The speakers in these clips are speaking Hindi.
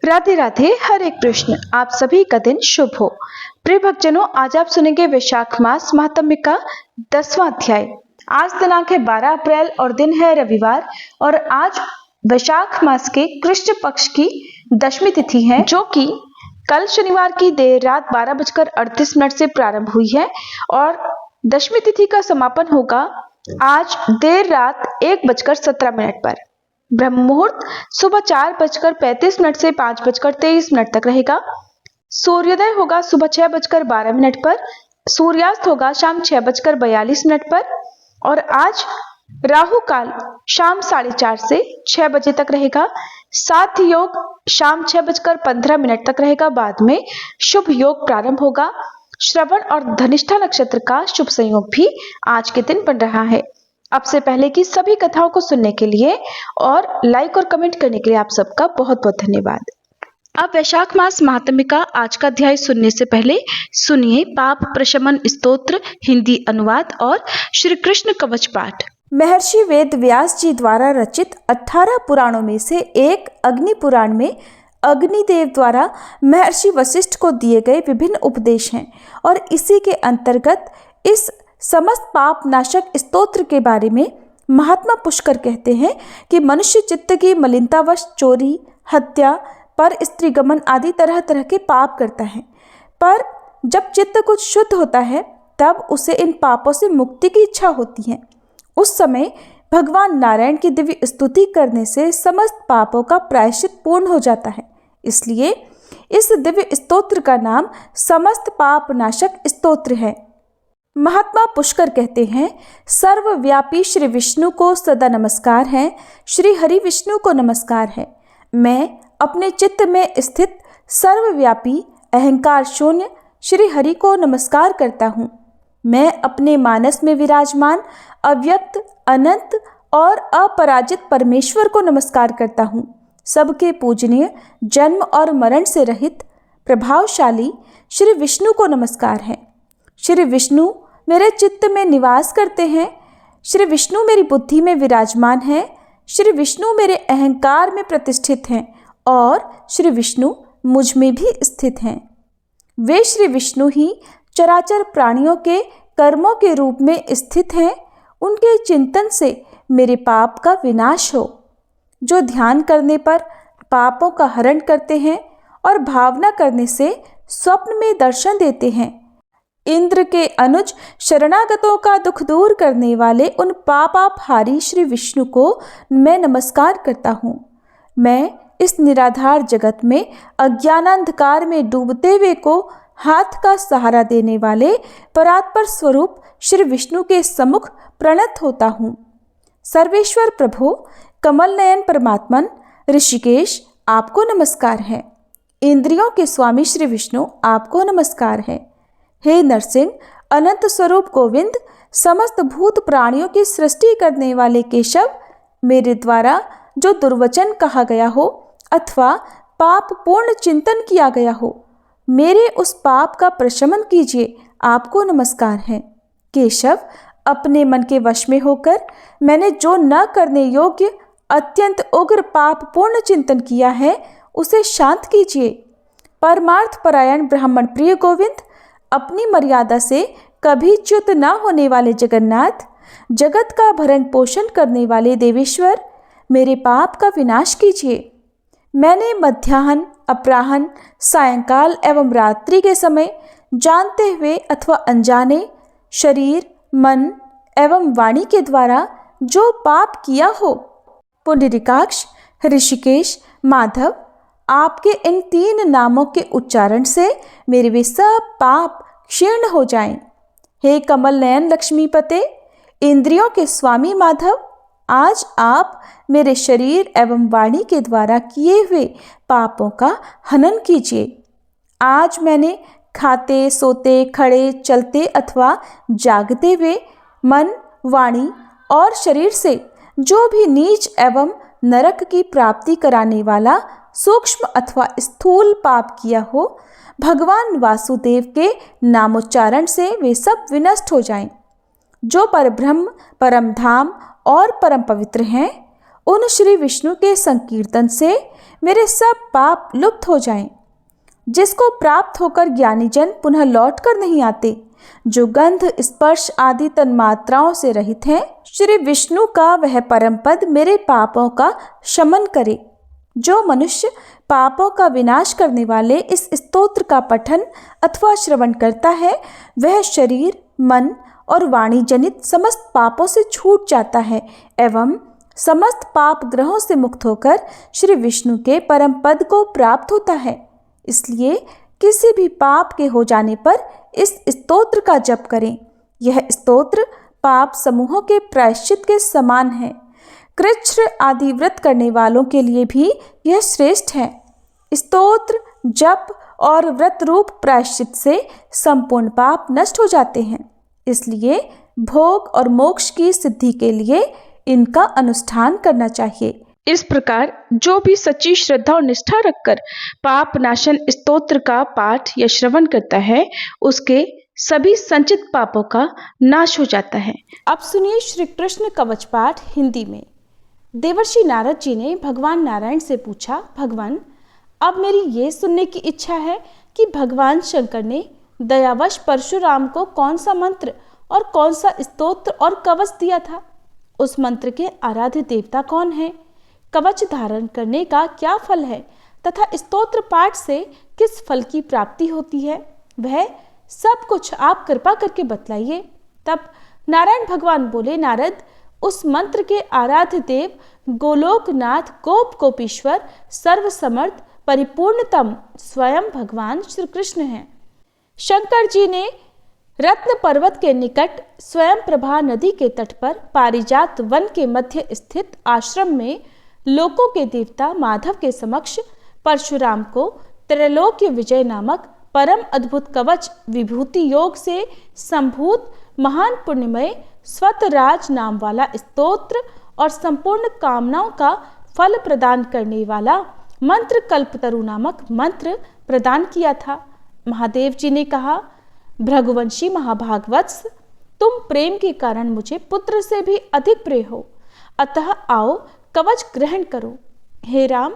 राधे राधे, हरे कृष्ण। आप सभी का दिन शुभ हो। प्रिय भक्तजनों, आज आप सुनेंगे वैशाख मास महात्म्य का 10वां अध्याय। आज दिनांक है 12 अप्रैल और दिन है रविवार। और आज वैशाख मास के कृष्ण पक्ष की दशमी तिथि है, जो कि कल शनिवार की देर रात 12:38 से प्रारंभ हुई है और दशमी तिथि का समापन होगा आज देर रात 1:17 पर। ब्रह्म मुहूर्त सुबह 4:35 से 5:23 तक रहेगा। सूर्योदय होगा सुबह 6:12 पर। सूर्यास्त होगा शाम 6:42 पर। और आज राहु काल शाम 4:30 से 6 बजे तक रहेगा। साथ योग शाम 6:15 तक रहेगा। बाद में शुभ योग प्रारंभ होगा। श्रवण और धनिष्ठा नक्षत्र का शुभ संयोग भी आज के दिन बन रहा है। अब से पहले की सभी कथाओं को सुनने के लिए और लाइक और कमेंट करने के लिए आप सबका बहुत बहुत धन्यवाद। अब वैशाख मास महात्म्य का आज का अध्याय सुनने से पहले सुनिए पाप प्रशमन स्तोत्र हिंदी अनुवाद और श्री कृष्ण कवच पाठ। महर्षि वेद व्यास जी द्वारा रचित 18 पुराणों में से एक अग्नि पुराण में अग्निदेव द्वारा महर्षि वशिष्ठ को दिए गए विभिन्न उपदेश हैं और इसी के अंतर्गत इस समस्त पाप नाशक स्तोत्र के बारे में महात्मा पुष्कर कहते हैं कि मनुष्य चित्त की मलिनतावश चोरी, हत्या, पर स्त्री गमन आदि तरह तरह के पाप करता है। पर जब चित्त कुछ शुद्ध होता है तब उसे इन पापों से मुक्ति की इच्छा होती है। उस समय भगवान नारायण की दिव्य स्तुति करने से समस्त पापों का प्रायश्चित पूर्ण हो जाता है। इसलिए इस दिव्य स्तोत्र का नाम समस्त पाप नाशक स्तोत्र है। महात्मा पुष्कर कहते हैं, सर्वव्यापी श्री विष्णु को सदा नमस्कार है, श्री हरि विष्णु को नमस्कार है। मैं अपने चित्त में स्थित सर्वव्यापी अहंकार शून्य श्री हरि को नमस्कार करता हूँ। मैं अपने मानस में विराजमान अव्यक्त, अनंत और अपराजित परमेश्वर को नमस्कार करता हूँ। सबके पूजनीय, जन्म और मरण से रहित, प्रभावशाली श्री विष्णु को नमस्कार है। श्री विष्णु मेरे चित्त में निवास करते हैं। श्री विष्णु मेरी बुद्धि में विराजमान है। श्री विष्णु मेरे अहंकार में प्रतिष्ठित हैं और श्री विष्णु मुझ में भी स्थित हैं। वे श्री विष्णु ही चराचर प्राणियों के कर्मों के रूप में स्थित हैं। उनके चिंतन से मेरे पाप का विनाश हो। जो ध्यान करने पर पापों का हरण करते हैं और भावना करने से स्वप्न में दर्शन देते हैं। इंद्र के अनुज शरणागतों का दुख दूर करने वाले उन पापापहारी श्री विष्णु को मैं नमस्कार करता हूँ। मैं इस निराधार जगत में अज्ञानांधकार में डूबते हुए को हाथ का सहारा देने वाले परात्पर स्वरूप श्री विष्णु के सम्मुख प्रणत होता हूँ। सर्वेश्वर प्रभु, कमल नयन परमात्मन ऋषिकेश, आपको नमस्कार है। इंद्रियों के स्वामी श्री विष्णु, आपको नमस्कार है। हे नरसिंह, अनंत स्वरूप गोविंद, समस्त भूत प्राणियों की सृष्टि करने वाले केशव, मेरे द्वारा जो दुर्वचन कहा गया हो अथवा पाप पूर्ण चिंतन किया गया हो, मेरे उस पाप का प्रशमन कीजिए, आपको नमस्कार है। केशव, अपने मन के वश में होकर मैंने जो न करने योग्य अत्यंत उग्र पाप पूर्ण चिंतन किया है, उसे शांत कीजिए। परमार्थ परायण ब्राह्मण प्रिय गोविंद, अपनी मर्यादा से कभी च्युत न होने वाले जगन्नाथ, जगत का भरण पोषण करने वाले देवेश्वर, मेरे पाप का विनाश कीजिए। मैंने मध्याह्न, अपराह्न, सायंकाल एवं रात्रि के समय जानते हुए अथवा अनजाने शरीर, मन एवं वाणी के द्वारा जो पाप किया हो, पुंडरीकाक्ष, ऋषिकेश, माधव, आपके इन 3 नामों के उच्चारण से मेरे वे सब पाप क्षीण हो जाएं। हे कमल नयन लक्ष्मीपते, इंद्रियों के स्वामी माधव, आज आप मेरे शरीर एवं वाणी के द्वारा किए हुए पापों का हनन कीजिए। आज मैंने खाते, सोते, खड़े, चलते अथवा जागते हुए मन, वाणी और शरीर से जो भी नीच एवं नरक की प्राप्ति कराने वाला सूक्ष्म अथवा स्थूल पाप किया हो, भगवान वासुदेव के नामोच्चारण से वे सब विनष्ट हो जाएं। जो परब्रह्म, परम धाम और परम पवित्र हैं, उन श्री विष्णु के संकीर्तन से मेरे सब पाप लुप्त हो जाएं, जिसको प्राप्त होकर ज्ञानीजन पुनः लौट कर नहीं आते, जो गंध स्पर्श आदि तन्मात्राओं से रहित हैं। श्री विष्णु का वह परम पद मेरे पापों का शमन करे। जो मनुष्य पापों का विनाश करने वाले इस स्तोत्र का पठन अथवा श्रवण करता है, वह शरीर, मन और वाणी जनित समस्त पापों से छूट जाता है एवं समस्त पाप ग्रहों से मुक्त होकर श्री विष्णु के परम पद को प्राप्त होता है। इसलिए किसी भी पाप के हो जाने पर इस स्तोत्र का जप करें। यह स्तोत्र पाप समूहों के प्रायश्चित के समान है। कृच्छ्र आदि व्रत करने वालों के लिए भी यह श्रेष्ठ है। स्तोत्र, जप और व्रत रूप प्रायश्चित से संपूर्ण पाप नष्ट हो जाते हैं। इसलिए भोग और मोक्ष की सिद्धि के लिए इनका अनुष्ठान करना चाहिए। इस प्रकार जो भी सच्ची श्रद्धा और निष्ठा रखकर पाप नाशन स्तोत्र का पाठ या श्रवण करता है, उसके सभी संचित पापों का नाश हो जाता है। अब सुनिए श्री कृष्ण कवच पाठ हिंदी में। देवर्षि नारद जी ने भगवान नारायण से पूछा, भगवान, अब मेरी ये सुनने की इच्छा है कि भगवान शंकर ने दयावश परशुराम को कौन सा मंत्र और कौन सा स्तोत्र और कवच दिया था? उस मंत्र के आराध्य देवता कौन है? कवच धारण करने का क्या फल है तथा स्तोत्र पाठ से किस फल की प्राप्ति होती है? वह सब कुछ आप कृपा करके बतलाइए। तब नारायण भगवान बोले, नारद, उस मंत्र के आराध्य देव गोलोकनाथ गोप गोपीश्वर सर्वसमर्थ परिपूर्णतम स्वयं भगवान श्री कृष्ण हैं। शंकर जी ने रत्न पर्वत के निकट स्वयं प्रभा नदी के तट पर पारिजात वन के मध्य स्थित आश्रम में लोकों के देवता माधव के समक्ष परशुराम को त्रैलोक्य विजय नामक परम अद्भुत कवच विभूति योग से संभूत महान पुण्यमय स्वतराज नाम वाला स्तोत्र और संपूर्ण कामनाओं का फल प्रदान करने वाला मंत्र कल्पतरु नामक मंत्र प्रदान किया था। महादेव जी ने कहा, भृगुवंशी महाभागवत्स, तुम प्रेम के कारण मुझे पुत्र से भी अधिक प्रिय हो, अतः आओ कवच ग्रहण करो। हे राम,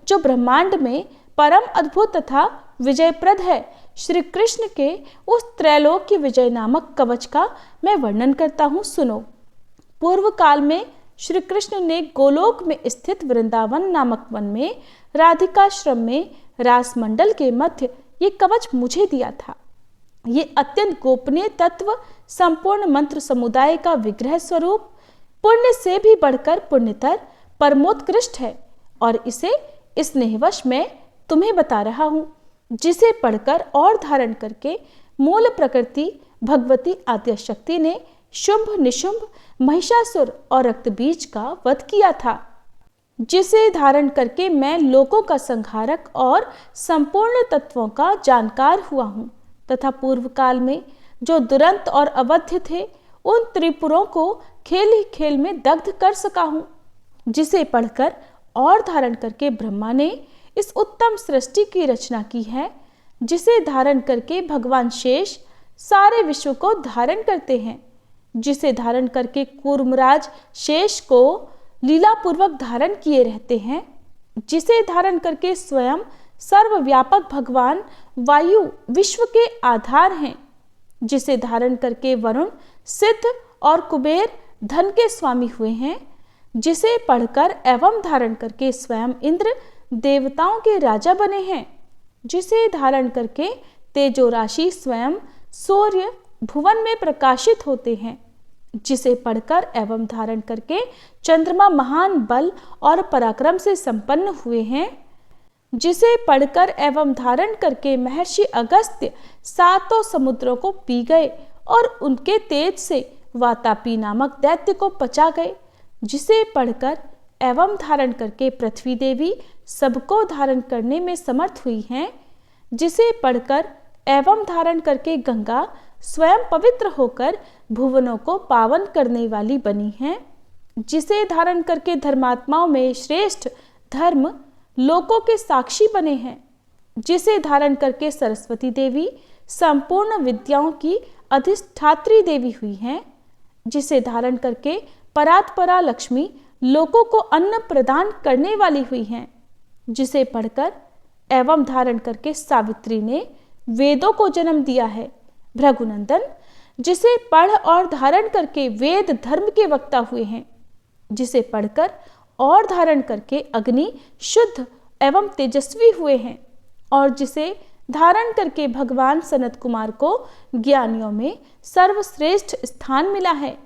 जो ब्रह्मांड में परम अद्भुत तथा विजयप्रद है, श्री कृष्ण के उस त्रैलोक्य विजय नामक कवच का मैं वर्णन करता हूँ, सुनो। पूर्व काल में श्री कृष्ण ने गोलोक में स्थित वृंदावन नामक वन में राधिकाश्रम में रासमंडल के मध्य ये कवच मुझे दिया था। ये अत्यंत गोपनीय तत्व संपूर्ण मंत्र समुदाय का विग्रह स्वरूप पुण्य से भी बढ़कर पुण्यतर परमोत्कृष्ट है और इसे स्नेहवश मैं तुम्हें बता रहा हूँ, जिसे पढ़कर और धारण करके मूल प्रकृति भगवती आद्यशक्ति ने शुंभ निशुंभ महिषासुर और रक्तबीज का वध किया था, जिसे धारण करके मैं लोकों का संहारक और संपूर्ण तत्वों का जानकार हुआ हूँ तथा पूर्व काल में जो दुरंत और अवध्य थे उन त्रिपुरों को खेल ही खेल में दग्ध कर सका हूँ, जिसे पढ़कर और धारण करके ब्रह्मा ने इस उत्तम सृष्टि की रचना की है, जिसे धारण करके भगवान शेष सारे विश्व को धारण करते हैं, जिसे धारण करके कूर्मराज शेष को लीलापूर्वक धारण किए रहते हैं, जिसे धारण करके स्वयं सर्वव्यापक भगवान वायु विश्व के आधार हैं, जिसे धारण करके वरुण सिद्ध और कुबेर धन के स्वामी हुए हैं, जिसे पढ़कर एवं धारण करके स्वयं इंद्र देवताओं के राजा बने हैं, जिसे धारण करके तेजो राशि स्वयं सूर्य भुवन में प्रकाशित होते हैं, जिसे पढ़कर एवं धारण करके चंद्रमा महान बल और पराक्रम से संपन्न हुए हैं, जिसे पढ़कर एवं धारण करके महर्षि अगस्त्य सातों समुद्रों को पी गए और उनके तेज से वातापी नामक दैत्य को पचा गए, जिसे पढ़कर एवं धारण करके पृथ्वी देवी सबको धारण करने में समर्थ हुई हैं, जिसे पढ़कर एवं धारण करके गंगा स्वयं पवित्र होकर भुवनों को पावन करने वाली बनी है, जिसे धारण करके धर्मात्माओं में श्रेष्ठ धर्म लोकों के साक्षी बने हैं, जिसे धारण करके सरस्वती देवी संपूर्ण विद्याओं की अधिष्ठात्री देवी हुई हैं, जिसे धारण करके परात्परा लक्ष्मी लोकों को अन्न प्रदान करने वाली हुई हैं, जिसे पढ़कर एवं धारण करके सावित्री ने वेदों को जन्म दिया है। भृगुनंदन, जिसे पढ़ और धारण करके वेद धर्म के वक्ता हुए हैं, जिसे पढ़कर और धारण करके अग्नि शुद्ध एवं तेजस्वी हुए हैं, और जिसे धारण करके भगवान सनत कुमार को ज्ञानियों में सर्वश्रेष्ठ स्थान मिला है।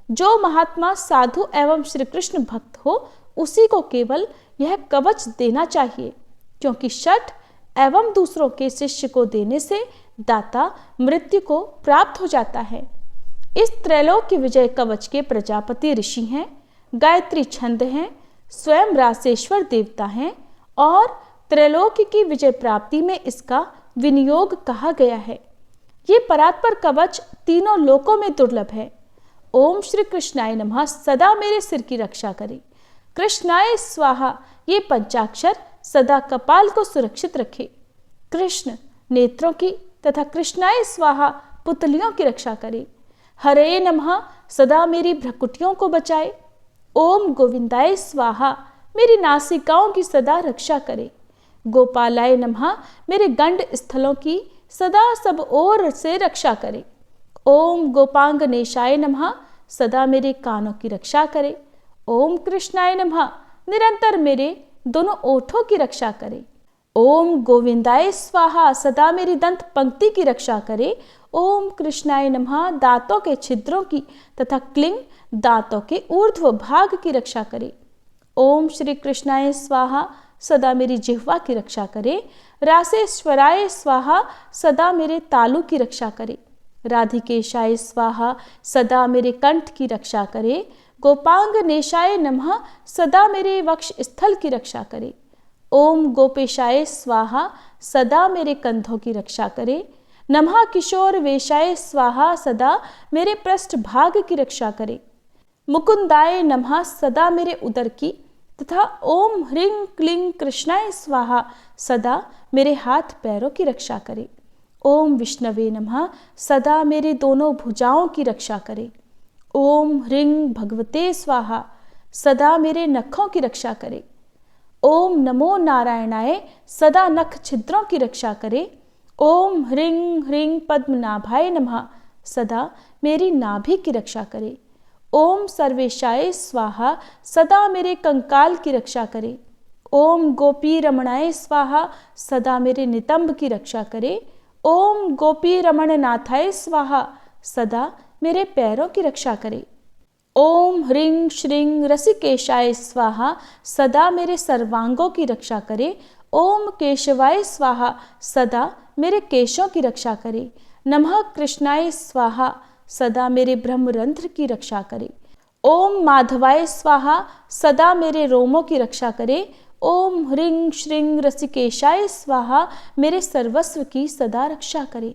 जो महात्मा साधु एवं श्री कृष्ण भक्त हो, उसी को केवल यह कवच देना चाहिए, क्योंकि शठ एवं दूसरों के शिष्य को देने से दाता मृत्यु को प्राप्त हो जाता है। इस त्रैलोक्य विजय कवच के प्रजापति ऋषि हैं, गायत्री छंद हैं, स्वयं रासेश्वर देवता हैं, और त्रैलोक्य की विजय प्राप्ति में इसका विनियोग कहा गया है। ये परात्पर कवच तीनों लोकों में दुर्लभ है। ओम श्री कृष्णाय नमः सदा मेरे सिर की रक्षा करे। कृष्णाय स्वाहा ये पंचाक्षर सदा कपाल को सुरक्षित रखे। कृष्ण नेत्रों की तथा कृष्णाय स्वाहा पुतलियों की रक्षा करे। हरे नमः सदा मेरी भ्रकुटियों को बचाए। ओम गोविंदाय स्वाहा मेरी नासिकाओं की सदा रक्षा करे। गोपालाय नमः मेरे गंड स्थलों की सदा सब ओर से रक्षा करे। ओम गोपांगनेशाय नमः सदा मेरे कानों की रक्षा करे। ओम कृष्णाय नमः निरंतर मेरे दोनों ओठों की रक्षा करे। ओम गोविंदाय स्वाहा सदा मेरी दंत पंक्ति की रक्षा करे। ओम कृष्णाय नमः दांतों के छिद्रों की तथा क्लिंग दांतों के ऊर्ध्व भाग की रक्षा करे। ओम श्री कृष्णाय स्वाहा सदा मेरी जिह्वा की रक्षा करे। रासेश्वराय स्वाहा सदा मेरे तालु की रक्षा करे। राधिकेशाय स्वाहा सदा मेरे कंठ की रक्षा करे। गोपांगनेशाय नमः सदा मेरे वक्ष स्थल की रक्षा करे। ओम गोपेशाय स्वाहा सदा मेरे कंधों की रक्षा करे। नमः किशोर वेशाय स्वाहा सदा मेरे पृष्ठ भाग की रक्षा करे। मुकुंदाय नमः सदा मेरे उदर की तथा ओम ह्रीं क्लीं कृष्णाय स्वाहा सदा मेरे हाथ पैरों की रक्षा करे। ओम विष्णवे नमः सदा मेरे दोनों भुजाओं की रक्षा करे। ओम ह्रीं भगवते स्वाहा सदा मेरे नखों की रक्षा करे। ओम नमो नारायणाय सदा नख छिद्रों की रक्षा करे। ओम ह्रीं ह्रीं पद्मनाभाय नमः सदा मेरी नाभि की रक्षा करे। ओम सर्वेशाय स्वाहा सदा मेरे कंकाल की रक्षा करे। ओम गोपी रमणाय स्वाहा सदा मेरे नितंब की रक्षा करे। ओम गोपी रमण नाथाय स्वाहा सदा मेरे पैरों की रक्षा करे। ओम ह्रीं श्रीं रसिकेशाय स्वाहा सदा मेरे सर्वांगों की रक्षा करे। ओम केशवाय स्वाहा सदा मेरे केशों की रक्षा करे। नमः कृष्णाय स्वाहा सदा मेरे ब्रह्मरंध्र की रक्षा करे। ओम माधवाय स्वाहा सदा मेरे रोमों की रक्षा करे। ओम ह्रीं श्रीं रसिकेशाय स्वाहा मेरे सर्वस्व की सदा रक्षा करे।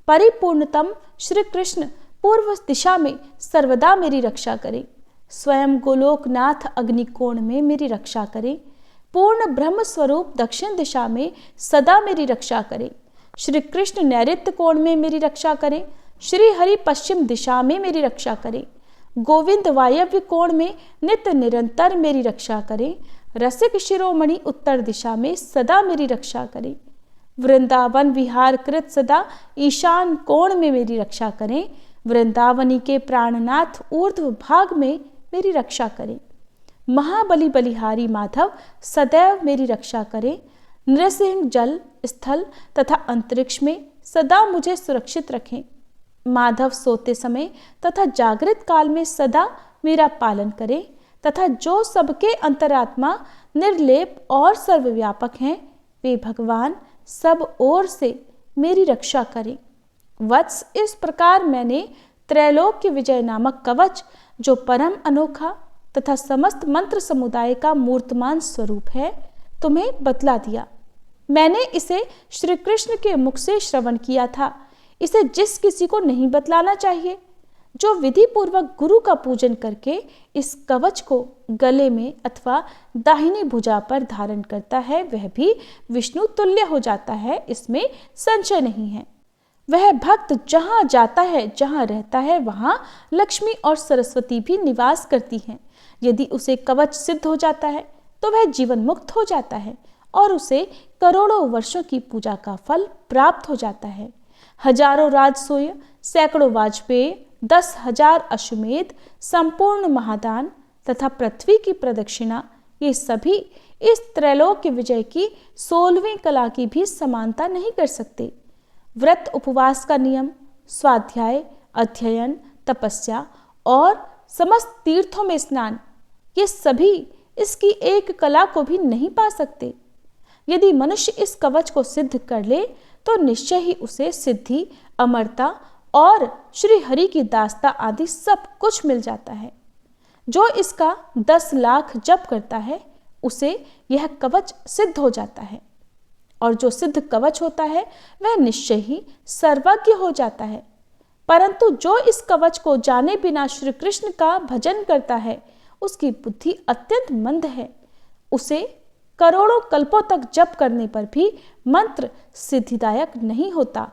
परिपूर्णतम श्री कृष्ण पूर्व दिशा में सर्वदा मेरी रक्षा करे। स्वयं गोलोकनाथ अग्निकोण में मेरी रक्षा करे। पूर्ण ब्रह्म स्वरूप दक्षिण दिशा में सदा मेरी रक्षा करे। श्री कृष्ण नैऋत्य कोण में मेरी रक्षा करे। श्री हरि पश्चिम दिशा में मेरी रक्षा करे। गोविंद वायव्य कोण में नित्य निरंतर मेरी रक्षा करे। रसिक शिरोमणि उत्तर दिशा में सदा मेरी रक्षा करे। वृंदावन विहार कृत सदा ईशान कोण में मेरी रक्षा करें। वृंदावनी के प्राणनाथ ऊर्ध्व भाग में मेरी रक्षा करें। महाबली बलिहारी माधव सदैव मेरी रक्षा करें। नृसिंह जल स्थल तथा अंतरिक्ष में सदा मुझे सुरक्षित रखें। माधव सोते समय तथा जागृत काल में सदा मेरा पालन करें तथा जो सबके अंतरात्मा निर्लेप और सर्वव्यापक हैं, वे भगवान सब ओर से मेरी रक्षा करें। वत्स, इस प्रकार मैंने त्रैलोक्य विजय नामक कवच, जो परम अनोखा तथा समस्त मंत्र समुदाय का मूर्तमान स्वरूप है, तुम्हें बतला दिया। मैंने इसे श्री कृष्ण के मुख से श्रवण किया था। इसे जिस किसी को नहीं बतलाना चाहिए, जो विधि पूर्वक गुरु का पूजन करके इस कवच को गले में अथवा दाहिनी भुजा पर धारण करता है, वह भी विष्णु तुल्य हो जाता है, इसमें संशय नहीं है। वह भक्त जहाँ जाता है, जहाँ रहता है, वहाँ लक्ष्मी और सरस्वती भी निवास करती हैं। यदि उसे कवच सिद्ध हो जाता है तो वह जीवन मुक्त हो जाता है और उसे करोड़ों वर्षों की पूजा का फल प्राप्त हो जाता है। हजारों राजसूय, सैकड़ों वाजपेय, 10,000 अश्वमेध, संपूर्ण महादान तथा पृथ्वी की प्रदक्षिणा, ये सभी इस त्रैलोक्य विजय की 16वीं कला की भी समानता नहीं कर सकते। व्रत उपवास का नियम, स्वाध्याय, अध्ययन, तपस्या और समस्त तीर्थों में स्नान, ये सभी इसकी एक कला को भी नहीं पा सकते। यदि मनुष्य इस कवच को सिद्ध कर ले तो निश्चय ही उसे सिद्धि, अमरता और श्री हरि की दास्ता आदि सब कुछ मिल जाता है। जो इसका 10 लाख जप करता है उसे यह कवच सिद्ध हो जाता है, और जो सिद्ध कवच होता है वह निश्चय ही सर्वज्ञ हो जाता है। परंतु जो इस कवच को जाने बिना श्री कृष्ण का भजन करता है उसकी बुद्धि अत्यंत मंद है। उसे करोड़ों कल्पों तक जप करने पर भी मंत्र सिद्धिदायक नहीं होता।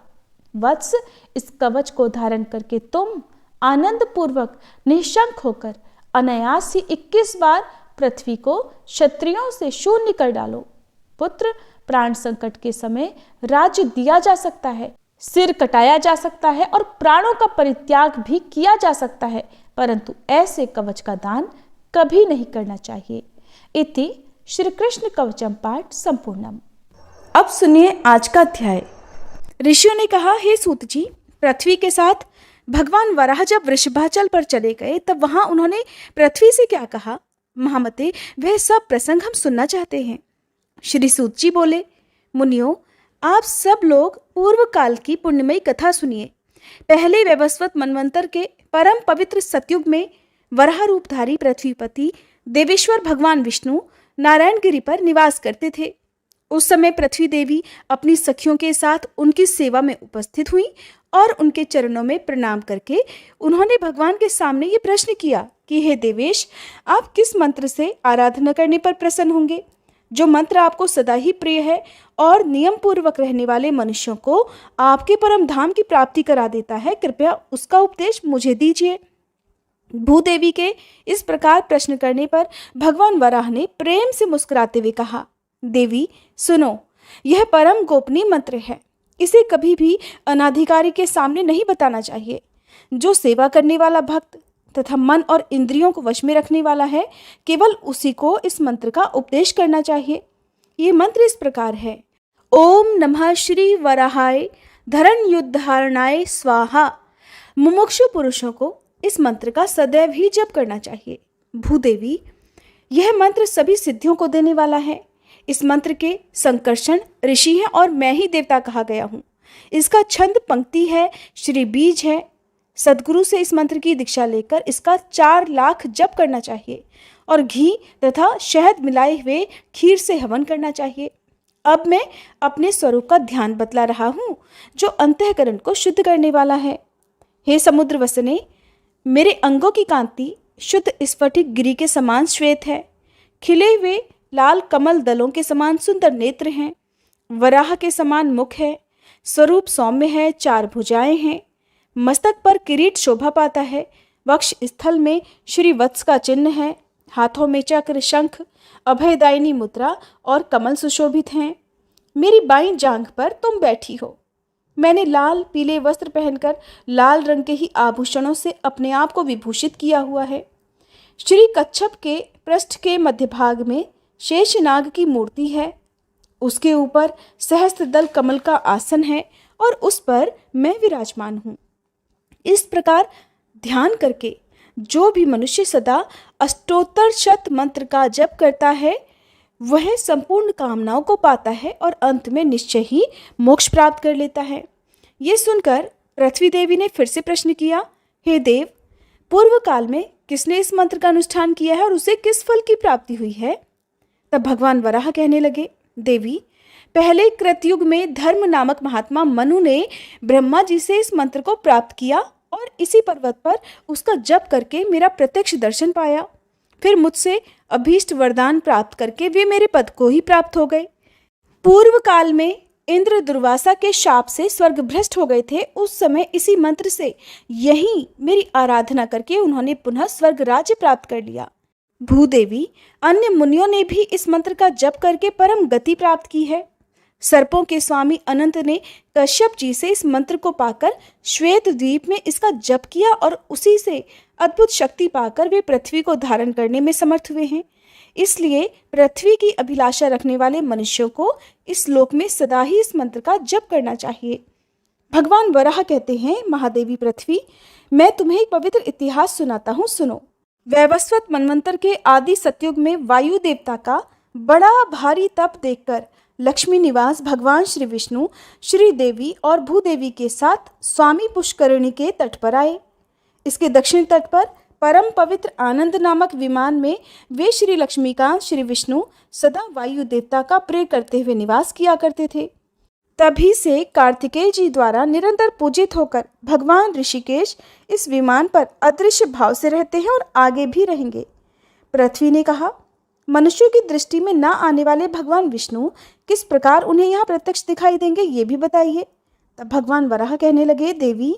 वत्स, इस कवच को धारण करके तुम आनंद पूर्वक निःशंक होकर अनायास ही 21 बार पृथ्वी को क्षत्रियों से शून्य कर डालो। पुत्र, प्राण संकट के समय राज्य दिया जा सकता है, सिर कटाया जा सकता है और प्राणों का परित्याग भी किया जा सकता है, परंतु ऐसे कवच का दान कभी नहीं करना चाहिए। इति श्री कृष्ण कवचम पाठ संपूर्णम। अब सुनिए आज का अध्याय। ऋषियों ने कहा, हे सूत जी, पृथ्वी के साथ भगवान वराह जब वृषभाचल पर चले गए तब वहां उन्होंने पृथ्वी से क्या कहा? महामते, वह सब प्रसंग हम सुनना चाहते हैं। श्री सूत जी बोले, मुनियों, आप सब लोग पूर्व काल की पुण्यमयी कथा सुनिए। पहले वैवस्वत मनवंतर के परम पवित्र सतयुग में वराह रूपधारी पृथ्वीपति देवेश्वर भगवान विष्णु नारायण गिरी पर निवास करते थे। उस समय पृथ्वी देवी अपनी सखियों के साथ उनकी सेवा में उपस्थित हुई और उनके चरणों में प्रणाम करके उन्होंने भगवान के सामने ये प्रश्न किया कि हे देवेश, आप किस मंत्र से आराधना करने पर प्रसन्न होंगे? जो मंत्र आपको सदा ही प्रिय है और नियम पूर्वक रहने वाले मनुष्यों को आपके परम धाम की प्राप्ति करा देता है, कृपया उसका उपदेश मुझे दीजिए। भूदेवी के इस प्रकार प्रश्न करने पर भगवान वराह ने प्रेम से मुस्कुराते हुए कहा, देवी सुनो, यह परम गोपनीय मंत्र है। इसे कभी भी अनाधिकारी के सामने नहीं बताना चाहिए। जो सेवा करने वाला भक्त तथा मन और इंद्रियों को वश में रखने वाला है, केवल उसी को इस मंत्र का उपदेश करना चाहिए। ये मंत्र इस प्रकार है, ओम नमः श्री वराहाय धरण युद्धारणाय स्वाहा। मुमुक्षु पुरुषों को इस मंत्र का सदैव ही जप करना चाहिए। भूदेवी, यह मंत्र सभी सिद्धियों को देने वाला है। इस मंत्र के संकर्षण ऋषि हैं और मैं ही देवता कहा गया हूँ। इसका छंद पंक्ति है, श्री बीज है। सदगुरु से इस मंत्र की दीक्षा लेकर इसका 4 लाख जप करना चाहिए और घी तथा शहद मिलाए हुए खीर से हवन करना चाहिए। अब मैं अपने स्वरूप का ध्यान बतला रहा हूँ जो अंतःकरण को शुद्ध करने वाला है। हे समुद्र वसने, मेरे अंगों की कांति शुद्ध स्फटिक गिरी के समान श्वेत है। खिले हुए लाल कमल दलों के समान सुंदर नेत्र हैं। वराह के समान मुख है। स्वरूप सौम्य है। 4 भुजाएं हैं। मस्तक पर किरीट शोभा पाता है। वक्ष स्थल में श्री वत्स का चिन्ह है। हाथों में चक्र, शंख, अभयदायिनी मुद्रा और कमल सुशोभित हैं। मेरी बाईं जांघ पर तुम बैठी हो। मैंने लाल पीले वस्त्र पहनकर लाल रंग के ही आभूषणों से अपने आप को विभूषित किया हुआ है। श्री कच्छप के पृष्ठ के मध्य भाग में शेषनाग की मूर्ति है। उसके ऊपर सहस्त्रदल कमल का आसन है और उस पर मैं विराजमान हूँ। इस प्रकार ध्यान करके जो भी मनुष्य सदा अष्टोत्तर शत मंत्र का जप करता है वह संपूर्ण कामनाओं को पाता है और अंत में निश्चय ही मोक्ष प्राप्त कर लेता है। ये सुनकर पृथ्वी देवी ने फिर से प्रश्न किया, हे देव, पूर्व काल में किसने इस मंत्र का अनुष्ठान किया है और उसे किस फल की प्राप्ति हुई है? तब भगवान वराह कहने लगे, देवी, पहले कृतयुग में धर्म नामक महात्मा मनु ने ब्रह्मा जी से इस मंत्र को प्राप्त किया और इसी पर्वत पर उसका जप करके मेरा प्रत्यक्ष दर्शन पाया। फिर मुझसे अभीष्ट वरदान प्राप्त करके वे मेरे पद को ही प्राप्त हो गए। पूर्व काल में इंद्र दुर्वासा के शाप से स्वर्ग भ्रष्ट हो गए थे। उस समय इसी मंत्र से यही मेरी आराधना करके उन्होंने पुनः स्वर्ग राज्य प्राप्त कर लिया। भूदेवी, अन्य मुनियों ने भी इस मंत्र का जप करके परम गति प्राप्त की है। सर्पों के स्वामी अनंत ने कश्यप जी से इस मंत्र को पाकर श्वेत द्वीप में इसका जप किया और उसी से अद्भुत शक्ति पाकर वे पृथ्वी को धारण करने में समर्थ हुए हैं। इसलिए पृथ्वी की अभिलाषा रखने वाले मनुष्यों को इस लोक में सदा ही इस मंत्र का जप करना चाहिए। भगवान वराह कहते हैं, महादेवी पृथ्वी, मैं तुम्हें एक पवित्र इतिहास सुनाता हूँ, सुनो। वैवस्वत मनवंतर के आदि सतयुग में वायु देवता का बड़ा भारी तप देखकर लक्ष्मी निवास भगवान श्री विष्णु, श्री देवी और भूदेवी के साथ स्वामी पुष्करणी के तट पर आए। इसके दक्षिण तट पर परम पवित्र आनंद नामक विमान में वे श्री लक्ष्मीकांत श्री विष्णु सदा वायु देवता का प्रे करते हुए निवास किया करते थे। तभी से कार्तिकेय जी द्वारा निरंतर पूजित होकर भगवान ऋषिकेश इस विमान पर अदृश्य भाव से रहते हैं और आगे भी रहेंगे। पृथ्वी ने कहा, मनुष्यों की दृष्टि में न आने वाले भगवान विष्णु किस प्रकार उन्हें यहाँ प्रत्यक्ष दिखाई देंगे, ये भी बताइए। तब भगवान वराह कहने लगे, देवी,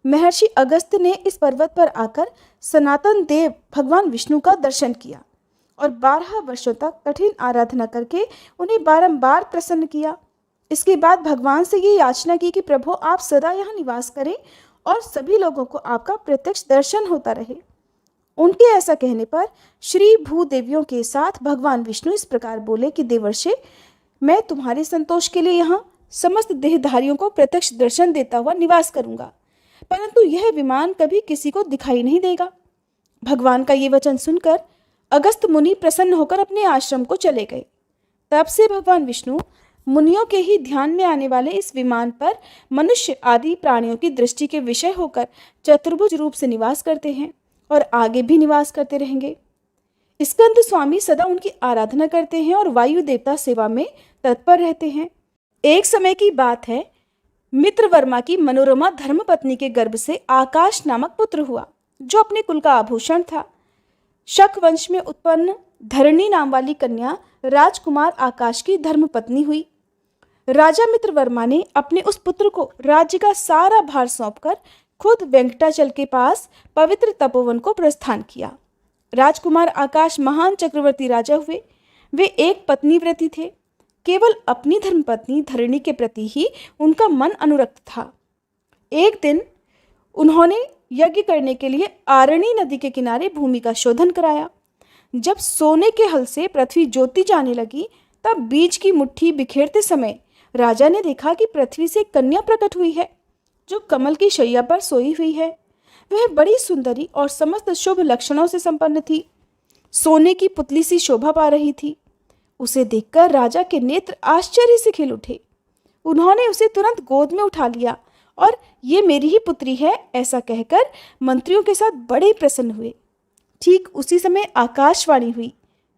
महर्षि अगस्त्य ने इस पर्वत पर आकर सनातन देव भगवान विष्णु का दर्शन किया और 12 वर्षों तक कठिन आराधना करके उन्हें बारंबार प्रसन्न किया। इसके बाद भगवान से ये याचना की कि प्रभु, आप सदा यहाँ निवास करें और सभी लोगों को आपका प्रत्यक्ष दर्शन होता रहे। उनके ऐसा कहने पर श्री भूदेवियों के साथ भगवान विष्णु इस प्रकार बोले कि देवर्षि, मैं तुम्हारे संतोष के लिए यहाँ समस्त देहधारियों को प्रत्यक्ष दर्शन देता हुआ निवास करूंगा, परंतु यह विमान कभी किसी को दिखाई नहीं देगा। भगवान का ये वचन सुनकर अगस्त मुनि प्रसन्न होकर अपने आश्रम को चले गए। तब से भगवान विष्णु मुनियों के ही ध्यान में आने वाले इस विमान पर मनुष्य आदि प्राणियों की दृष्टि के विषय होकर चतुर्भुज रूप से निवास करते हैं और आगे भी निवास करते रहेंगे। स्कंद स्वामी सदा उनकी आराधना करते हैं और वायु देवता सेवा में तत्पर रहते हैं। एक समय की बात है, मित्रवर्मा की मनोरमा धर्मपत्नी के गर्भ से आकाश नामक पुत्र हुआ, जो अपने कुल का आभूषण था। शक वंश में उत्पन्न धरणी नाम वाली कन्या राजकुमार आकाश की धर्मपत्नी हुई। राजा मित्रवर्मा ने अपने उस पुत्र को राज्य का सारा भार सौंपकर खुद वेंकटाचल के पास पवित्र तपोवन को प्रस्थान किया। राजकुमार आकाश महान चक्रवर्ती राजा हुए। वे एक पत्नीव्रती थे। केवल अपनी धर्मपत्नी धरणी के प्रति ही उनका मन अनुरक्त था। एक दिन उन्होंने यज्ञ करने के लिए आरणी नदी के किनारे भूमि का शोधन कराया। जब सोने के हल से पृथ्वी जोती जाने लगी, तब बीज की मुट्ठी बिखेरते समय राजा ने देखा कि पृथ्वी से कन्या प्रकट हुई है, जो कमल की शैया पर सोई हुई है। वह बड़ी सुंदरी और समस्त शुभ लक्षणों से संपन्न थी। सोने की पुतली सी शोभा पा रही थी। उसे देखकर राजा के नेत्र आश्चर्य से खिल उठे। उन्होंने उसे तुरंत गोद में उठा लिया और ये मेरी ही पुत्री है, ऐसा कहकर मंत्रियों के साथ बड़े प्रसन्न हुए। ठीक उसी समय आकाशवाणी हुई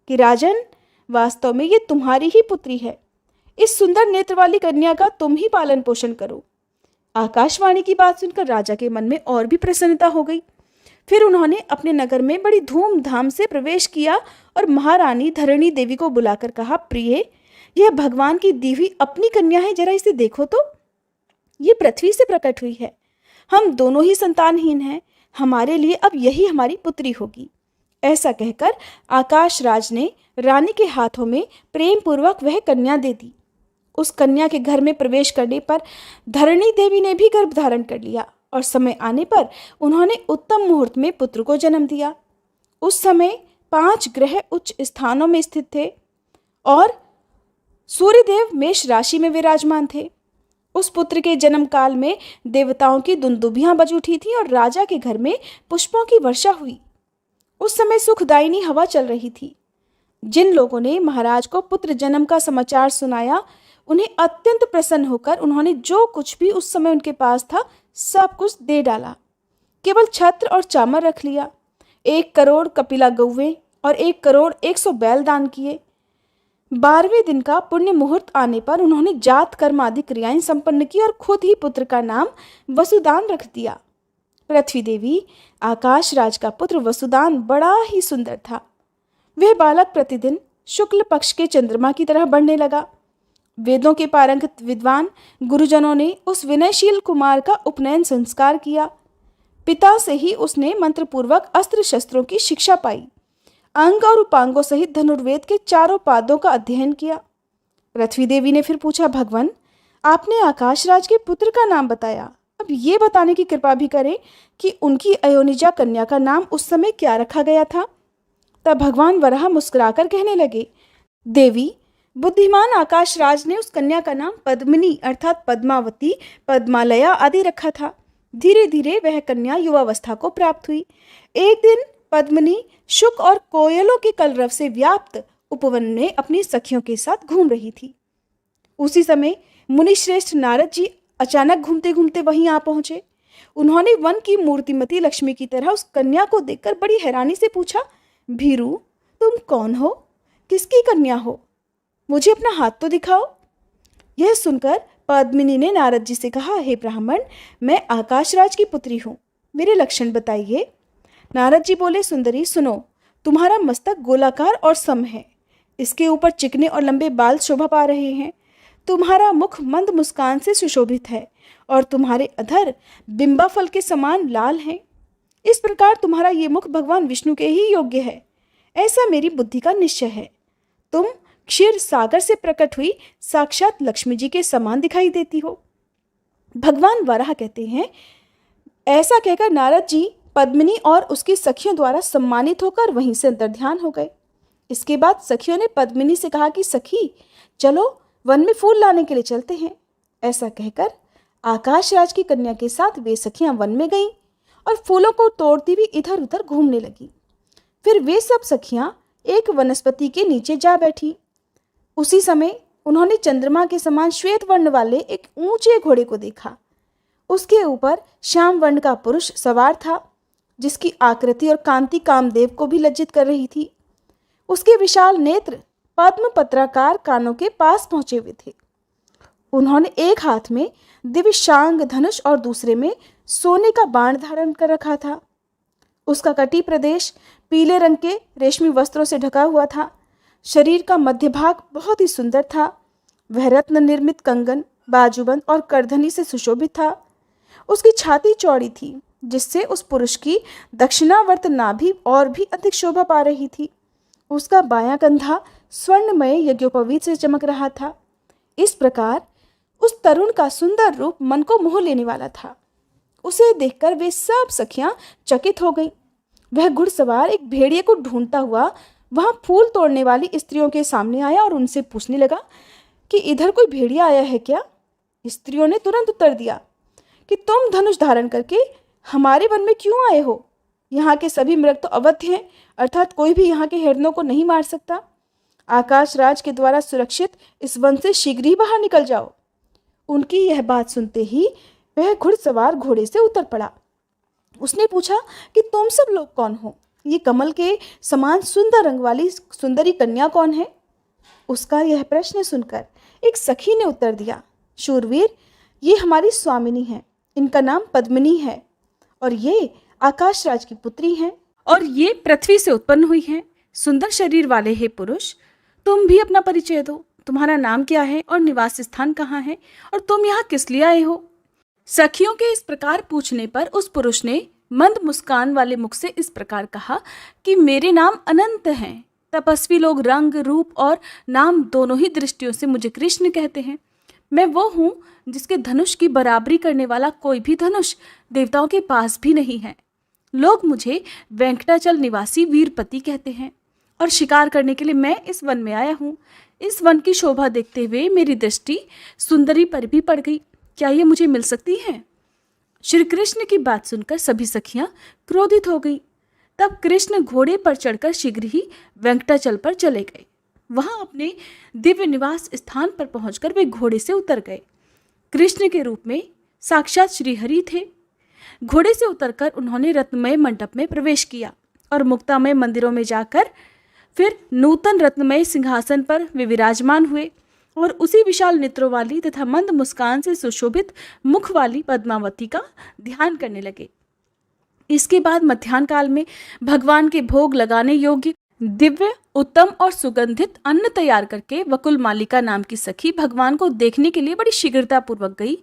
कि राजन, वास्तव में ये तुम्हारी ही पुत्री है। इस सुंदर नेत्र वाली कन्या का तुम ही पालन पोषण करो। आकाशवाणी की बात सुनकर राजा के मन में और भी प्रसन्नता हो गई। फिर उन्होंने अपने नगर में बड़ी धूमधाम से प्रवेश किया और महारानी धरणी देवी को बुलाकर कहा, प्रिय, यह भगवान की दी हुई अपनी कन्या है, जरा इसे देखो तो। ये पृथ्वी से प्रकट हुई है। हम दोनों ही संतानहीन हैं। हमारे लिए अब यही हमारी पुत्री होगी। ऐसा कहकर आकाश राज ने रानी के हाथों में प्रेम पूर्वक वह कन्या दे दी। उस कन्या के घर में प्रवेश करने पर धरणी देवी ने भी गर्भ धारण कर लिया और समय आने पर उन्होंने उत्तम मुहूर्त में पुत्र को जन्म दिया। उस समय 5 ग्रह उच्च स्थानों में स्थित थे और सूर्यदेव मेष राशि में विराजमान थे। उस पुत्र के जन्म काल में देवताओं की दुंदुभियां बज उठी थी और राजा के घर में पुष्पों की वर्षा हुई। उस समय सुखदायिनी हवा चल रही थी। जिन लोगों ने महाराज को पुत्र जन्म का समाचार सुनाया, उन्हें अत्यंत प्रसन्न होकर उन्होंने जो कुछ भी उस समय उनके पास था सब कुछ दे डाला। केवल छत्र और चामर रख लिया। 1 करोड़ कपिला गौवें और 1 करोड़ 100 बैल दान किए। 12वें दिन का पुण्य मुहूर्त आने पर उन्होंने जात कर्म आदि क्रियाएं संपन्न की और खुद ही पुत्र का नाम वसुदान रख दिया। पृथ्वी देवी, आकाश राज का पुत्र वसुदान बड़ा ही सुंदर था। वह बालक प्रतिदिन शुक्ल पक्ष के चंद्रमा की तरह बढ़ने लगा। वेदों के पारंगत विद्वान गुरुजनों ने उस विनयशील कुमार का उपनयन संस्कार किया। पिता से ही उसने मंत्रपूर्वक अस्त्र शस्त्रों की शिक्षा पाई। अंग और उपांगों सहित धनुर्वेद के चारों पादों का अध्ययन किया। पृथ्वी देवी ने फिर पूछा, भगवान आपने आकाशराज के पुत्र का नाम बताया, अब ये बताने की कृपा भी करें कि उनकी अयोनिजा कन्या का नाम उस समय क्या रखा गया था। तब भगवान वराह मुस्कुराकर कहने लगे, देवी बुद्धिमान आकाशराज ने उस कन्या का नाम पद्मिनी अर्थात पद्मावती, पद्मालया आदि रखा था। धीरे धीरे वह कन्या युवावस्था को प्राप्त हुई। एक दिन पद्मिनी शुक और कोयलों के कलरव से व्याप्त उपवन में अपनी सखियों के साथ घूम रही थी। उसी समय मुनिश्रेष्ठ नारद जी अचानक घूमते घूमते वहीं आ पहुंचे। उन्होंने वन की मूर्तिमती लक्ष्मी की तरह उस कन्या को देखकर बड़ी हैरानी से पूछा, भीरू तुम कौन हो, किसकी कन्या हो, मुझे अपना हाथ तो दिखाओ। यह सुनकर पद्मिनी ने नारद जी से कहा, हे ब्राह्मण मैं आकाशराज की पुत्री हूँ, मेरे लक्षण बताइए। नारद जी बोले, सुंदरी सुनो, तुम्हारा मस्तक गोलाकार और सम है, इसके ऊपर चिकने और लंबे बाल शोभा पा रहे हैं। तुम्हारा मुख मंद मुस्कान से सुशोभित है और तुम्हारे अधर बिंबा फल के समान लाल हैं। इस प्रकार तुम्हारा ये मुख भगवान विष्णु के ही योग्य है, ऐसा मेरी बुद्धि का निश्चय है। तुम क्षीर सागर से प्रकट हुई साक्षात लक्ष्मी जी के समान दिखाई देती हो। भगवान वराह कहते हैं, ऐसा कहकर नारद जी पद्मिनी और उसकी सखियों द्वारा सम्मानित होकर वहीं से अंतर्ध्यान हो गए। इसके बाद सखियों ने पद्मिनी से कहा कि सखी चलो वन में फूल लाने के लिए चलते हैं। ऐसा कहकर आकाशराज की कन्या के साथ वे सखियां वन में गईं और फूलों को तोड़ती हुई इधर उधर घूमने लगी। फिर वे सब सखियां एक वनस्पति के नीचे जा बैठी। उसी समय उन्होंने चंद्रमा के समान श्वेत वर्ण वाले एक ऊंचे घोड़े को देखा। उसके ऊपर श्याम वर्ण का पुरुष सवार था, जिसकी आकृति और कांति कामदेव को भी लज्जित कर रही थी। उसके विशाल नेत्र पद्म पत्राकार कानों के पास पहुंचे हुए थे। उन्होंने एक हाथ में दिव्य शांग धनुष और दूसरे में सोने का बाण धारण कर रखा था। उसका कटी प्रदेश पीले रंग के रेशमी वस्त्रों से ढका हुआ था। शरीर का मध्य भाग बहुत ही सुंदर था। वह रत्न निर्मित कंगन, बाजूबंद और करधनी से सुशोभित था। उसकी छाती चौड़ी थी, जिससे उस पुरुष की दक्षिणावर्त नाभि और भी अधिक शोभा पा रही थी। उसका बायां कंधा स्वर्णमय यज्ञोपवीत से चमक रहा था। इस प्रकार उस तरुण का सुंदर रूप मन को मोह लेने वाला था। उसे देखकर वे सब सखियां चकित हो गईं। वह घुड़सवार एक भेड़िए को ढूंढता हुआ वहां फूल तोड़ने वाली स्त्रियों के सामने आया और उनसे पूछने लगा कि इधर कोई भेड़िया आया है क्या। स्त्रियों ने तुरंत उत्तर दिया कि तुम धनुष धारण करके हमारे वन में क्यों आए हो? यहाँ के सभी मृग तो अवध हैं, अर्थात कोई भी यहाँ के हिरणों को नहीं मार सकता। आकाशराज के द्वारा सुरक्षित इस वन से शीघ्र ही बाहर निकल जाओ। उनकी यह बात सुनते ही वह घुड़सवार घोड़े से उतर पड़ा। उसने पूछा कि तुम सब लोग कौन हो? ये कमल के समान सुंदर रंग वाली सुंदरी कन्या कौन है? उसका यह प्रश्न सुनकर एक सखी ने उत्तर दिया, शूरवीर ये हमारी स्वामिनी है, इनका नाम पद्मिनी है और ये आकाशराज की पुत्री हैं और ये पृथ्वी से उत्पन्न हुई हैं। सुंदर शरीर वाले हे पुरुष, तुम भी अपना परिचय दो। तुम्हारा नाम क्या है और निवास स्थान कहाँ है और तुम यहाँ किस लिए आए हो? सखियों के इस प्रकार पूछने पर उस पुरुष ने मंद मुस्कान वाले मुख से इस प्रकार कहा कि मेरे नाम अनंत हैं। तपस्वी लोग रंग, रूप और नाम दोनों ही दृष्टियों से मुझे कृष्ण कहते हैं। मैं वो हूँ जिसके धनुष की बराबरी करने वाला कोई भी धनुष देवताओं के पास भी नहीं है। लोग मुझे वेंकटाचल निवासी वीरपति कहते हैं और शिकार करने के लिए मैं इस वन में आया हूँ। इस वन की शोभा देखते हुए मेरी दृष्टि सुंदरी पर भी पड़ गई। क्या ये मुझे मिल सकती है? श्री कृष्ण की बात सुनकर सभी सखियां क्रोधित हो गईं। तब कृष्ण घोड़े पर चढ़कर शीघ्र ही वेंकटाचल पर चले गए। वहां अपने दिव्य निवास स्थान पर पहुंचकर वे घोड़े से उतर गए। कृष्ण के रूप में साक्षात श्रीहरि थे। घोड़े से उतरकर उन्होंने रत्नमय मंडप में प्रवेश किया और मुक्तामय मंदिरों में जाकर फिर नूतन रत्नमय सिंहासन पर वे विराजमान हुए और उसी विशाल नेत्रों वाली तथा मंद मुस्कान से सुशोभित मुख वाली पद्मावती का ध्यान करने लगे। इसके बाद मध्याह्न काल में भगवान के भोग लगाने योग्य दिव्य, उत्तम और सुगंधित अन्न तैयार करके वकुल मालिका नाम की सखी भगवान को देखने के लिए बड़ी शीघ्रता पूर्वक गई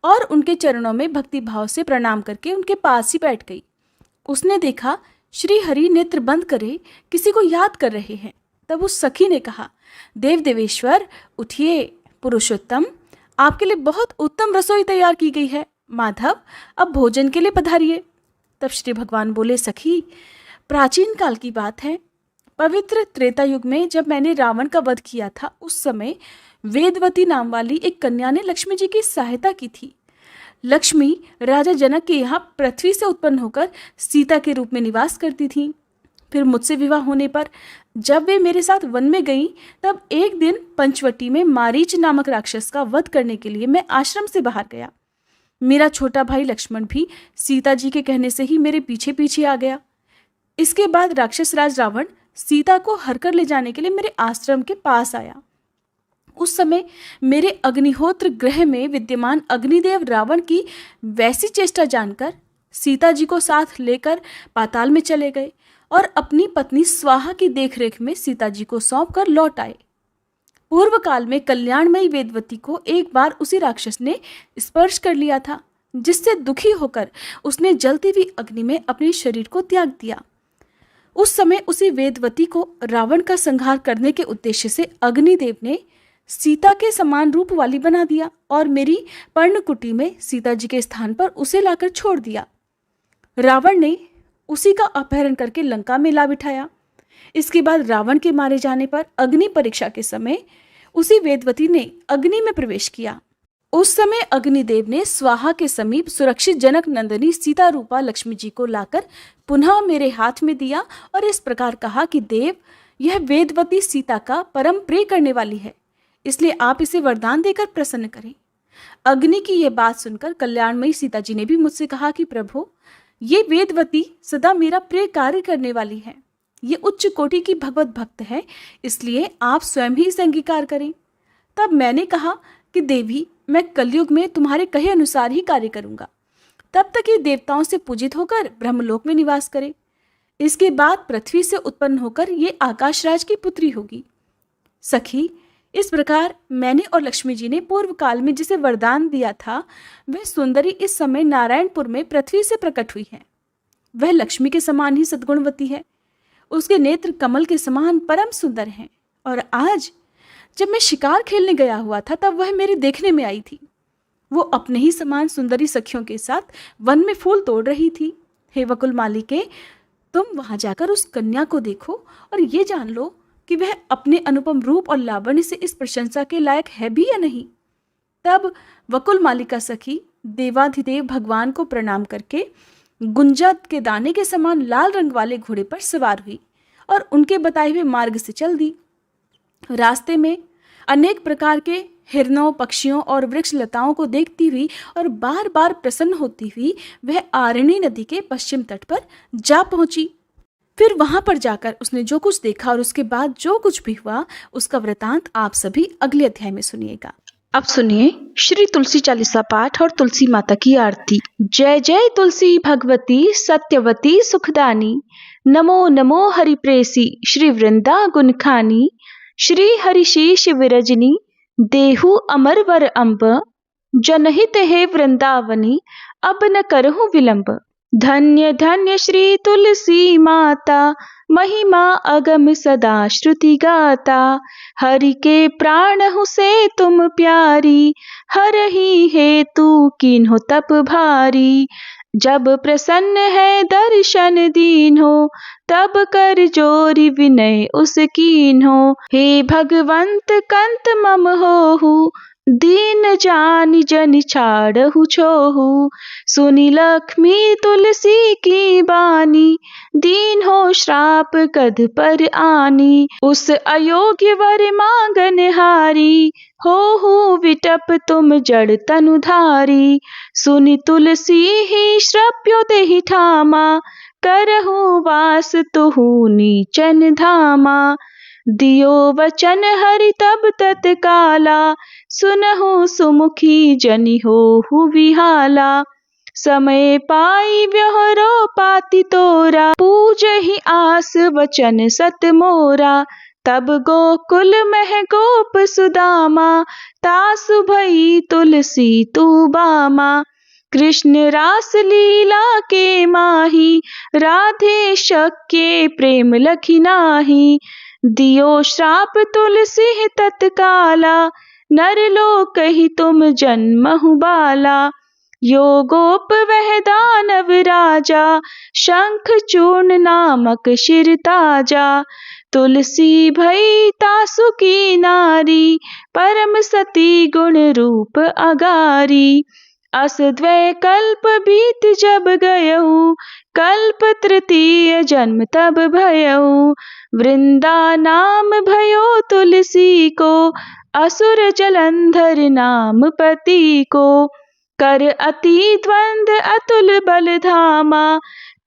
और उनके चरणों में भक्ति भाव से प्रणाम करके उनके पास ही बैठ गई। उसने देखा श्री हरि नेत्र बंद करे किसी को याद कर रहे हैं। तब उस सखी ने कहा, देव देवेश्वर उठिए, पुरुषोत्तम आपके लिए बहुत उत्तम रसोई तैयार की गई है। माधव अब भोजन के लिए पधारिए। तब श्री भगवान बोले, सखी प्राचीन काल की बात है, पवित्र त्रेता युग में जब मैंने रावण का वध किया था, उस समय वेदवती नाम वाली एक कन्या ने लक्ष्मी जी की सहायता की थी। लक्ष्मी राजा जनक के यहाँ पृथ्वी से उत्पन्न होकर सीता के रूप में निवास करती थीं। फिर मुझसे विवाह होने पर जब वे मेरे साथ वन में गईं, तब एक दिन पंचवटी में मारीच नामक राक्षस का वध करने के लिए मैं आश्रम से बाहर गया। मेरा छोटा भाई लक्ष्मण भी सीता जी के कहने से ही मेरे पीछे पीछे आ गया। इसके बाद राक्षस राज रावण सीता को हरकर ले जाने के लिए मेरे आश्रम के पास आया। उस समय मेरे अग्निहोत्र गृह में विद्यमान अग्निदेव रावण की वैसी चेष्टा जानकर सीता जी को साथ लेकर पाताल में चले गए और अपनी पत्नी स्वाहा की देखरेख में सीता जी को सौंप कर लौट आए। पूर्व काल में कल्याणमयी वेदवती को एक बार उसी राक्षस ने स्पर्श कर लिया था, जिससे दुखी होकर उसने जलती हुई अग्नि में अपने शरीर को त्याग दिया। उस समय उसी वेदवती को रावण का संहार करने के उद्देश्य से अग्निदेव ने सीता के समान रूप वाली बना दिया और मेरी पर्णकुटी में सीता जी के स्थान पर उसे लाकर छोड़ दिया। रावण ने उसी का अपहरण करके लंका में ला बिठाया। इसके बाद रावण के मारे जाने पर अग्नि परीक्षा के समय उसी वेदवती ने अग्नि में प्रवेश किया। उस समय अग्निदेव ने स्वाहा के समीप सुरक्षित जनक नंदिनी सीता रूपा लक्ष्मी जी को लाकर पुनः मेरे हाथ में दिया और इस प्रकार कहा कि देव, यह वेदवती सीता का परम प्रिय करने वाली है, इसलिए आप इसे वरदान देकर प्रसन्न करें। अग्नि की यह बात सुनकर कल्याणमयी सीता जी ने भी मुझसे कहा कि प्रभु, ये वेदवती सदा मेरा प्रिय कार्य करने वाली है, ये उच्च कोटि की भगवत भक्त है, इसलिए आप स्वयं ही इसे अंगीकार करें। तब मैंने कहा कि देवी, मैं कलयुग में तुम्हारे कहे अनुसार ही कार्य करूंगा, तब तक ये देवताओं से पूजित होकर ब्रह्मलोक में निवास करे। इसके बाद पृथ्वी से उत्पन्न होकर ये आकाशराज की पुत्री होगी। सखी, इस प्रकार मैंने और लक्ष्मी जी ने पूर्व काल में जिसे वरदान दिया था, वह सुंदरी इस समय नारायणपुर में पृथ्वी से प्रकट हुई है। वह लक्ष्मी के समान ही सद्गुणवती है, उसके नेत्र कमल के समान परम सुंदर हैं। और आज जब मैं शिकार खेलने गया हुआ था, तब वह मेरे देखने में आई थी। वो अपने ही समान सुंदरी सखियों के साथ वन में फूल तोड़ रही थी। हे वकुल मालिके, तुम वहां जाकर उस कन्या को देखो और ये जान लो कि वह अपने अनुपम रूप और लावण्य से इस प्रशंसा के लायक है भी या नहीं। तब वकुल मालिका सखी देवाधिदेव भगवान को प्रणाम करके गुंजा के दाने के समान लाल रंग वाले घोड़े पर सवार हुई और उनके बताए हुए मार्ग से चल दी। रास्ते में अनेक प्रकार के हिरणों, पक्षियों और वृक्ष लताओं को देखती हुई और बार बार प्रसन्न होती हुई वह आरणी नदी के पश्चिम तट पर जा पहुंची। फिर वहां पर जाकर उसने जो कुछ देखा और उसके बाद जो कुछ भी हुआ, उसका वृतांत आप सभी अगले अध्याय में सुनिएगा। अब सुनिए श्री तुलसी चालीसा पाठ और तुलसी माता की आरती। जय जय तुलसी भगवती सत्यवती सुखदानी, नमो नमो हरिप्रेसी श्री वृंदा गुणखानी, श्री हरिशीष विरजनी देहु अमर वर अम्ब, जनहित हे वृंदावनी अब न करहु विलंब। धन्य धन्य श्री तुलसी माता, महिमा अगम सदा श्रुति गाता, हरि के प्राण हूँ से तुम प्यारी, हरहि हेतु कीन्हो तप भारी। जब प्रसन्न है दर्शन दीन्हो, तब कर जोरी विनय उस कीन्हो। हे भगवंत कंत मम होहु, दीन जानि जन छाड़हु छोहु। सुनी लक्ष्मी तुलसी की बानी, दीन हो श्राप कद पर आनी। उस अयोग्य वर मांगन हारी, होहु विटप तुम जड़ तनुधारी। सुनि तुलसी ही श्रप्यो देहि ठामा, करहु वास तुहु नीचन धामा। दियो वचन हरि तब तत्काला, सुनहु सुमुखी जनि होहु विहाला। समय पाई व्यवहारो पाति तोरा, पूजहि आस वचन सत मोरा। तब गोकुल मह गोप सुदामा, तासु भई तुलसी तू बामा। कृष्ण रास लीला के माही, राधे शक्य प्रेम लखी नाही। दियो श्राप तुलसी तत्काला, नरलोक ही तुम जन्महु बाला। योगोप वह दानव राजा, शंख चूर्ण नामक शिर ताजा। तुलसी भई तासु की नारी, परम सती गुण रूप अगारी। अस द्वै कल्प बीत जब गयऊ, कल्प तृतीय जन्म तब भयऊ। वृंदा नाम भयो तुलसी को, असुर जलंधर नाम पति को। कर अति द्वंद अतुल बल धामा,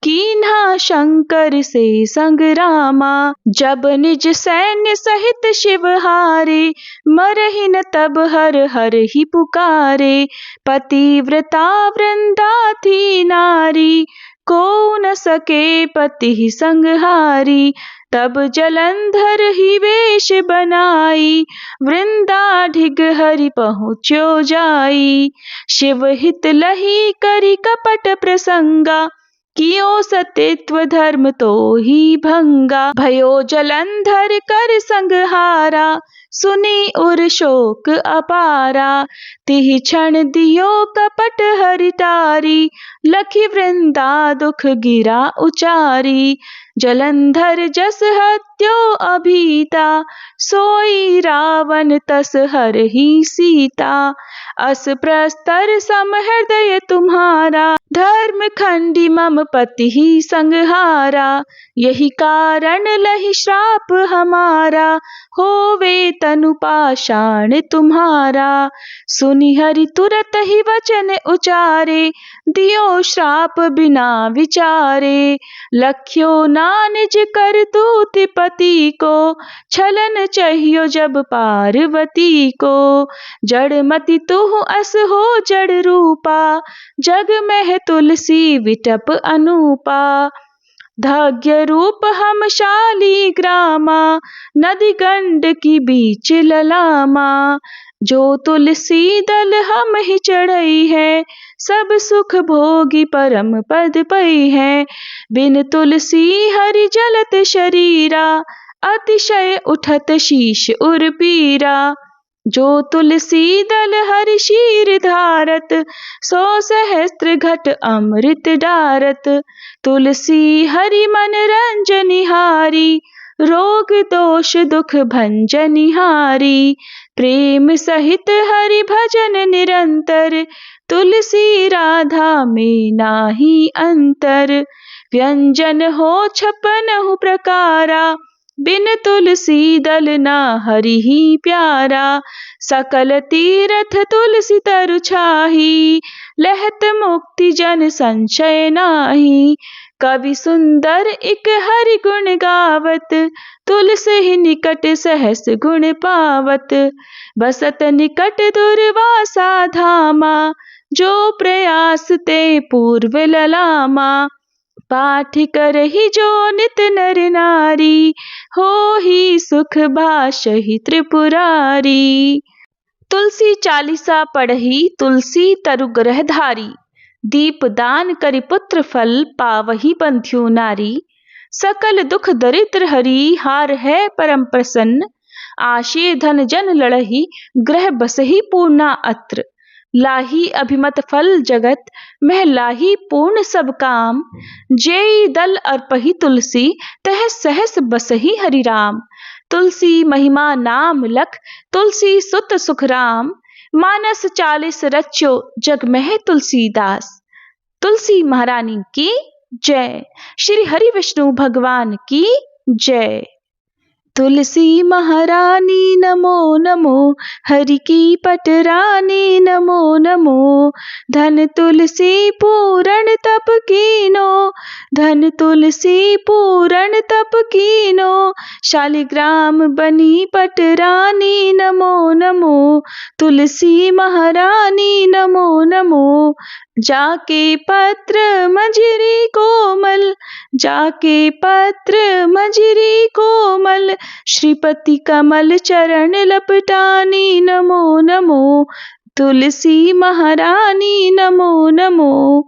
कीन्हा शंकर से संग्रामा। जब निज सैन्य सहित शिव हारे, मरहि न तब हर हर ही पुकारे। पतिव्रता वृंदा थी नारी, को न सके पति संहारी। तब जलंधर ही वेश बनाई, वृंदा ढिग हरि पहुँच्यो जाई। शिव हित लही करी कपट प्रसंगा, कियो सतित्व धर्म तो ही भंगा। भयो जलंधर कर संगहारा, सुनी उर शोक अपारा। तिहि क्षण दियो कपट हरि टारी, लखी वृंदा दुख गिरा उचारी। जलंधर जस हत्यो अभीता, सोई रावण तस हर ही सीता। अस प्रस्तर सम हृदय तुम्हारा, धर्म खंडी मम पति ही संगहारा। यही कारण लही श्राप हमारा, होवे तनु पाषाण तुम्हारा। सुनि हरि तुरत ही वचन उचारे, दियो श्राप बिना विचारे। लख्यो ना निज करतूत पति को, छलन चाहियो जब पार्वती को। जड़मति तुहु अस हो जड़ रूपा, जग में तुलसी विटप अनूपा। धाग्य रूप हम शालीग्रामा, नदी गंड की बीच ललामा। जो तुलसी दल हम ही चढ़ई है, सब सुख भोगी परम पद पई है। बिन तुलसी हरि जलत शरीरा, अतिशय उठत शीश उर पीरा। जो तुलसी दल हरि शीर धारत, सो सहस्त्र घट अमृत डारत। तुलसी हरि मन रंजनिहारी, रोग दोष दुख भंजनिहारी। प्रेम सहित हरि भजन निरंतर, तुलसी राधा में नाही अंतर। व्यंजन हो छपनहु प्रकारा, बिन तुलसी दल ना हरि ही प्यारा। सकल तीरथ तुलसी तरु छाही, लहत मुक्ति जन संशय नाही। कवि सुंदर इक हरि गुण गावत, तुलसी ही निकट सहस गुण पावत। बसत निकट दुर्वासा धामा, जो प्रयास ते पूर्व ललामा। पाठ करहि जो नित नर नारी, हो ही सुख भाषहि त्रिपुरारी। तुलसी चालीसा पढ़ही, तुलसी तरु ग्रह धारी। दीप दान करि पुत्र फल, पावही बंध्यो नारी। सकल दुख दरिद्र हरि, हार है परम प्रसन्न। आशे धन जन लड़ही, ग्रह बसही पूर्णा अत्र। लाही अभिमत फल जगत, मह लाही पूर्ण सब काम। जेई दल अर्पही तुलसी, तह सहस बसही हरि राम। तुलसी महिमा नाम लख, तुलसी सुत सुख राम। मानस 40 रच्यो, जग में तुलसीदास। तुलसी महारानी की जय। श्री हरि विष्णु भगवान की जय। तुलसी महारानी नमो नमो, हरि की पटरानी नमो नमो। धन तुलसी पूरण तप कीनो, धन तुलसी पूरण तप कीनो। शालिग्राम बनी पटरानी नमो नमो, तुलसी महारानी नमो नमो। जाके पत्र मंजरी कोमल, जाके पत्र मंजरी कोमल। श्रीपति कमल चरण लपटानी नमो नमो, तुलसी महारानी नमो नमो।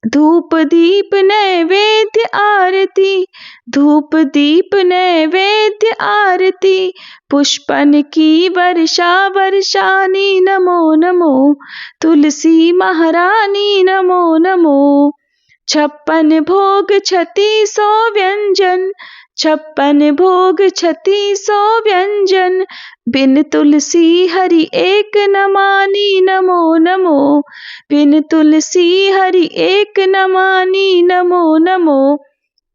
धूप दीप नैवेद्य आरती, धूप दीप नैवेद्य आरती, पुष्पन की वर्षा वर्षानी नमो नमो। तुलसी महारानी नमो नमो। 56 भोग 3600 व्यंजन, 56 भोग 3600 व्यंजन, बिन तुलसी हरि एक न मानी नमो नमो। बिन तुलसी हरि एक न मानी नमो नमो।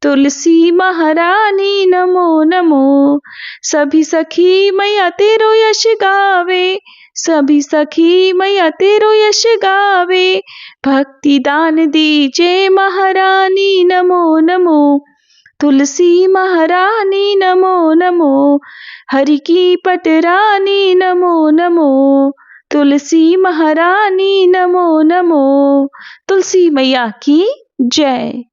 तुलसी महारानी नमो नमो। सभी सखी मैया तेरो यश गावे, सभी सखी मैया तेरो यश गावे, भक्ति दान दीजे महारानी नमो नमो। तुलसी महारानी नमो नमो। हरि की पटरानी नमो नमो। तुलसी महारानी नमो नमो। तुलसी मैया की जय।